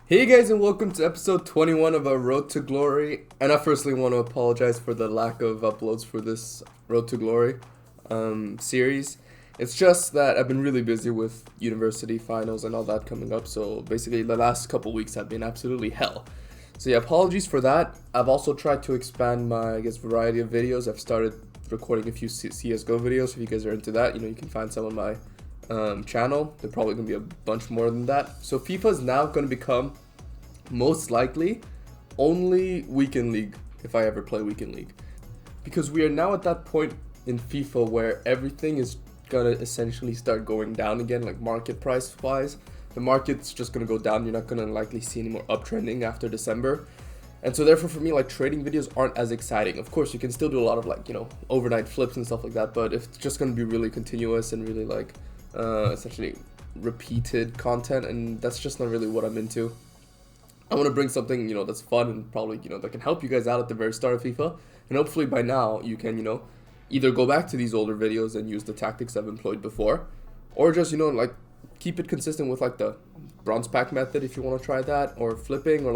Hey guys, and welcome to episode 21 of our Road to Glory. And I firstly want to apologize for the lack of uploads for this Road to Glory series. It's just that I've been really busy with university finals and all that coming up, so basically the last couple weeks have been absolutely hell. So yeah, apologies for that. I've also tried to expand my, variety of videos. I've started recording a few CSGO videos. If you guys are into that, you can find some on my channel. They're probably going to be a bunch more than that. So FIFA is now going to become most likely only Weekend League if I ever play Weekend League. Because we are now at that point in FIFA where everything is going to essentially start going down again, like market price wise. The market's just going to go down. You're not going to likely see any more uptrending after December. And so therefore for me, like, trading videos aren't as exciting. Of course, you can still do a lot of overnight flips and stuff like that, but if it's just going to be really continuous and really essentially repeated content, and that's just not really what I'm into. I want to bring something that's fun and probably that can help you guys out at the very start of FIFA, and hopefully by now you can either go back to these older videos and use the tactics I've employed before, or just keep it consistent with the bronze pack method if you want to try that, or flipping, or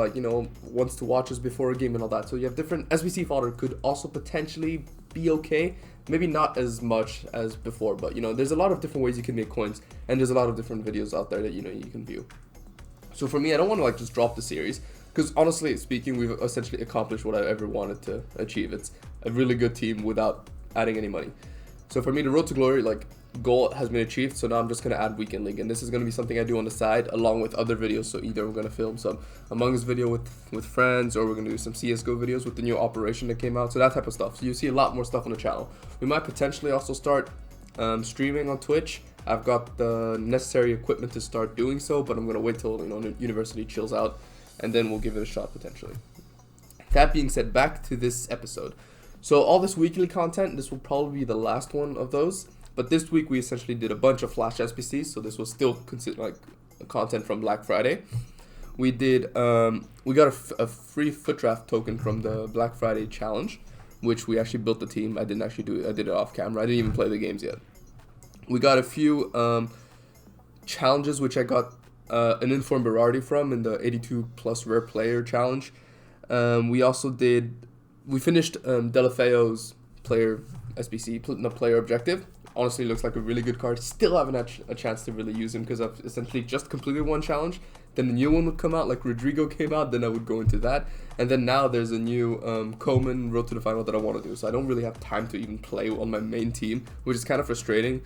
once to watches before a game and all that. So you have different SBC fodder could also potentially be okay. Maybe not as much as before, but there's a lot of different ways you can make coins, and there's a lot of different videos out there that you can view. So for me, I don't want to just drop the series, because honestly speaking, we've essentially accomplished what I ever wanted to achieve. It's a really good team without adding any money. So for me, the Road to Glory goal has been achieved, so now I'm just going to add Weekend League, and this is going to be something I do on the side along with other videos. So either we're going to film some Among Us video with friends, or we're going to do some CSGO videos with the new operation that came out, so that type of stuff. So you see a lot more stuff on the channel. We might potentially also start streaming on Twitch. I've got the necessary equipment to start doing so, but I'm going to wait till university chills out, and then we'll give it a shot potentially. That being said, back to this episode. So all this weekly content, this will probably be the last one of those. But this week we essentially did a bunch of Flash SBCs, so this was still considered content from Black Friday. We did we got a free foot draft token from the Black Friday challenge, which we actually built the team. I didn't actually do it. I did it off camera. I didn't even play the games yet. We got a few challenges which I got an informed variety from in the 82 plus rare player challenge. We finished Delafeo's player SBC, player objective. Honestly, looks like a really good card. Still haven't had a chance to really use him because I've essentially just completed one challenge. Then the new one would come out, like Rodrigo came out, then I would go into that. And then now there's a new Coleman Road to the Final that I want to do. So I don't really have time to even play on my main team, which is kind of frustrating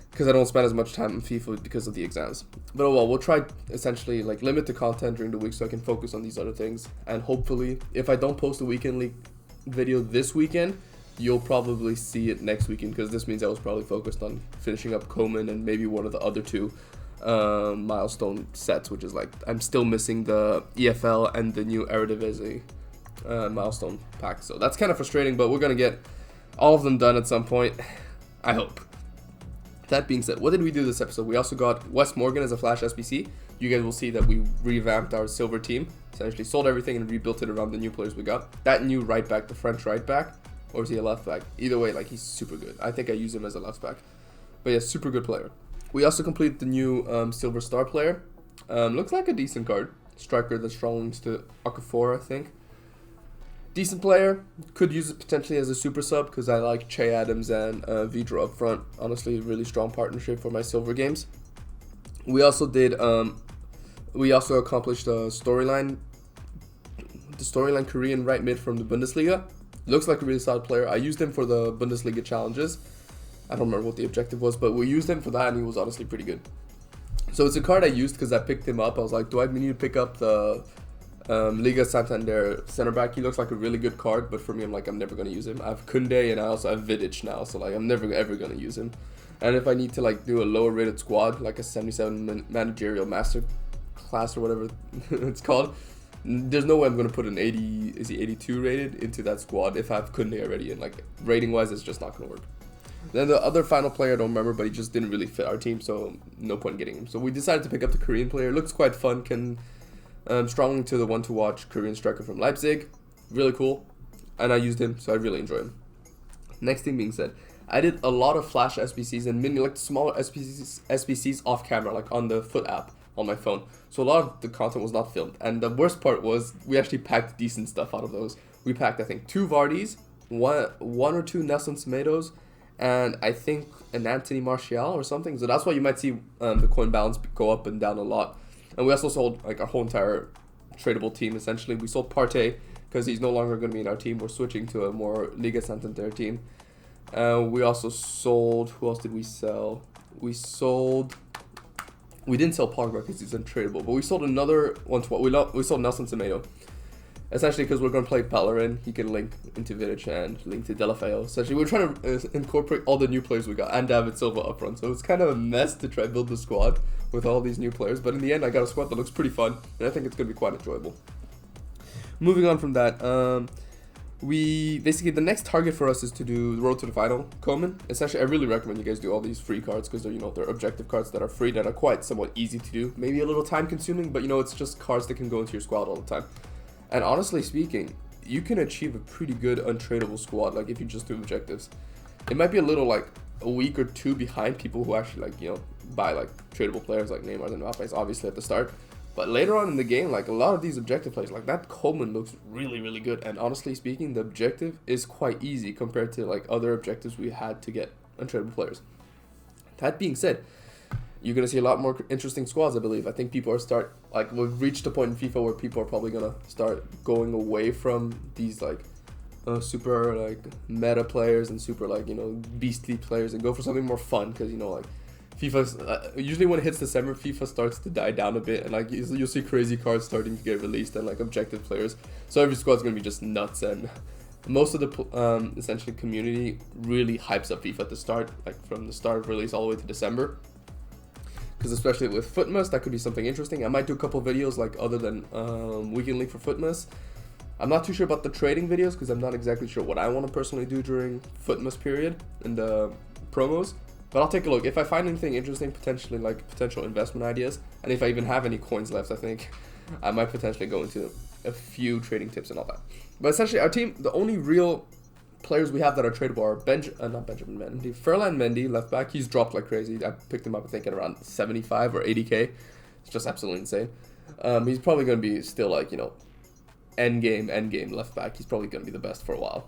because I don't spend as much time on FIFA because of the exams. But oh well, we'll try essentially limit the content during the week so I can focus on these other things. And hopefully, if I don't post a Weekend League video this weekend, you'll probably see it next weekend, because this means I was probably focused on finishing up Coleman and maybe one of the other two milestone sets, which is I'm still missing the EFL and the new Eredivisie milestone pack. So that's kind of frustrating, but we're going to get all of them done at some point, I hope. That being said, what did we do this episode? We also got Wes Morgan as a Flash SBC. You guys will see that we revamped our silver team, essentially sold everything and rebuilt it around the new players we got. That new right back, the French right back, or is he a left back? Either way, he's super good. I think I use him as a left back. But yeah, super good player. We also completed the new Silver Star player. Looks like a decent card. Striker that strongs to Okafor, I think. Decent player. Could use it potentially as a super sub because I like Che Adams and Vidra up front. Honestly, really strong partnership for my silver games. We also accomplished the storyline Korean right mid from the Bundesliga. Looks like a really solid player. I used him for the Bundesliga challenges. I don't remember what the objective was, but we used him for that, and he was honestly pretty good. So it's a card I used because I picked him up. I was like, do I need to pick up the Liga Santander center back? He looks like a really good card, but for me, I'm never going to use him. I have Kunde, and I also have Vidic now, so I'm never ever going to use him. And if I need to do a lower rated squad, like a 77 managerial master class or whatever it's called, there's no way I'm going to put an 82 rated into that squad if I have Kunde already, and rating wise it's just not going to work. Then the other final player I don't remember, but he just didn't really fit our team, so no point in getting him. So we decided to pick up the Korean player. Looks quite fun, can strongly to the one to watch Korean striker from Leipzig. Really cool, and I used him, so I really enjoy him. Next thing being said, I did a lot of Flash SBCs and mini, smaller SBCs off camera, on the Foot app. on my phone. So a lot of the content was not filmed. And the worst part was we actually packed decent stuff out of those. We packed, I think, 2 Vardys, one or 2 Nelson Semedos, and I think an Anthony Martial or something. So that's why you might see the coin balance go up and down a lot. And we also sold like our whole entire tradable team, essentially. We sold Partey because he's no longer going to be in our team. We're switching to a more Liga Santander team. We also sold, who else did we sell? We didn't sell Pogba because he's untradeable, but we sold another one. We sold Nelson Semedo. Essentially, because we're going to play Bellerin, he can link into Vidic and link to Delafeu. Essentially, we're trying to incorporate all the new players we got and David Silva up front. So it's kind of a mess to try to build the squad with all these new players. But in the end, I got a squad that looks pretty fun, and I think it's going to be quite enjoyable. Moving on from that, basically the next target for us is to do the Road to the Final Coleman. Essentially, I really recommend you guys do all these free cards because they're objective cards that are free, that are quite somewhat easy to do. Maybe a little time consuming, but it's just cards that can go into your squad all the time. And honestly speaking, you can achieve a pretty good untradeable squad, like if you just do objectives. It might be a little like a week or 2 behind people who actually buy like tradable players like Neymar and Mbappe, obviously at the start. But later on in the game, like a lot of these objective players, like that Coleman looks really, really good. And honestly speaking, the objective is quite easy compared to like other objectives we had to get untradeable players. That being said, you're going to see a lot more interesting squads, I believe. I think people are we've reached a point in FIFA where people are probably going to start going away from these super like meta players and super beastly players and go for something more fun, because FIFA's usually when it hits December, FIFA starts to die down a bit, and you'll see crazy cards starting to get released and like objective players. So every squad's going to be just nuts, and most of the essentially community really hypes up FIFA at the start, like from the start of release all the way to December. Because especially with Footmas, that could be something interesting. I might do a couple videos like other than Weekend League for Footmas. I'm not too sure about the trading videos because I'm not exactly sure what I want to personally do during Footmas period and the promos. But I'll take a look. If I find anything interesting, potentially like potential investment ideas, and if I even have any coins left, I think I might potentially go into a few trading tips and all that. But essentially, our team, the only real players we have that are tradable are not Benjamin Mendy, Ferland Mendy, left back. He's dropped like crazy. I picked him up, I think, at around 75 or 80k. It's just absolutely insane. He's probably going to be still like, end game left back. He's probably going to be the best for a while.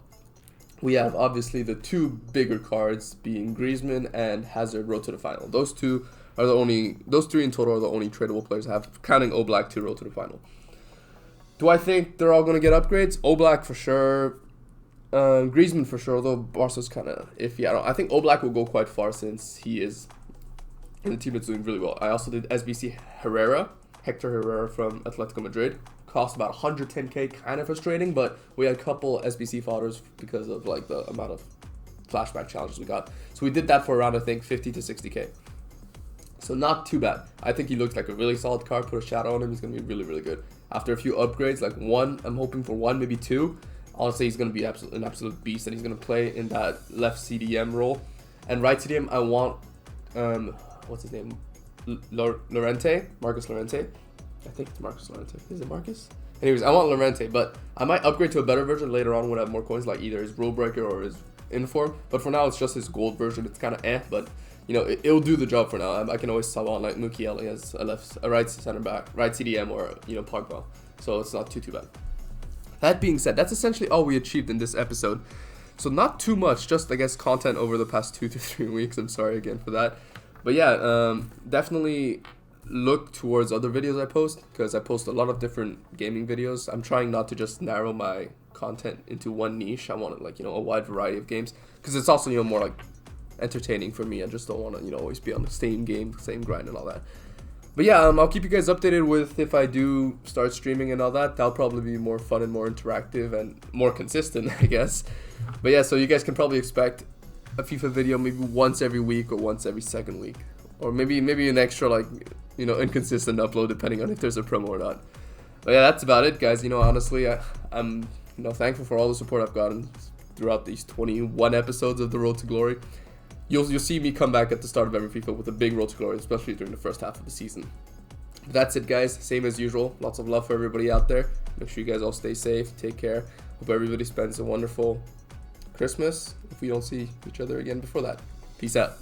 We have obviously the 2 bigger cards being Griezmann and Hazard Road to the Final. Those 3 in total are the only tradable players I have, counting Oblak to Road to the Final. Do I think they're all going to get upgrades? Oblak for sure. Griezmann for sure, although Barca's kind of iffy. I think Oblak will go quite far since he is in a team that's doing really well. I also did SBC Hector Herrera from Atletico Madrid. Cost about 110k, kind of frustrating, but we had a couple SBC fodders because of like the amount of flashback challenges we got. So we did that for around, I think, 50 to 60k. So not too bad. I think he looks like a really solid card. Put a shadow on him, he's going to be really, really good. After a few upgrades, like 1, I'm hoping for 1, maybe 2. Honestly, he's going to be an absolute beast, and he's going to play in that left CDM role. And right CDM, I want, what's his name? Llorente, Marcus Llorente. I think it's Marcus Llorente. Is it Marcus? Anyways, I want Llorente, but I might upgrade to a better version later on when I have more coins, like either his Rule Breaker or his Inform. But for now, it's just his gold version. It's kind of but it'll do the job for now. I can always sub on like Mukiele as a right center back, right CDM, or Pogba. So it's not too bad. That being said, that's essentially all we achieved in this episode. So not too much, just I guess content over the past 2 to 3 weeks. I'm sorry again for that. But yeah, definitely look towards other videos I post, because I post a lot of different gaming videos. I'm trying not to just narrow my content into one niche. I want a wide variety of games, because it's also more like entertaining for me. I just don't want to always be on the same game, same grind and all that. But yeah, I'll keep you guys updated with if I do start streaming and all that. That'll probably be more fun and more interactive and more consistent, I guess. But yeah, so you guys can probably expect a FIFA video maybe once every week or once every second week, or maybe an extra inconsistent upload depending on if there's a promo or not. But yeah, that's about it, guys. Honestly, I'm thankful for all the support I've gotten throughout these 21 episodes of the Road to Glory. You'll see me come back at the start of every FIFA with a big Road to Glory, especially during the first half of the season. But that's it, guys. Same as usual. Lots of love for everybody out there. Make sure you guys all stay safe. Take care. Hope everybody spends a wonderful Christmas if we don't see each other again before that. Peace out.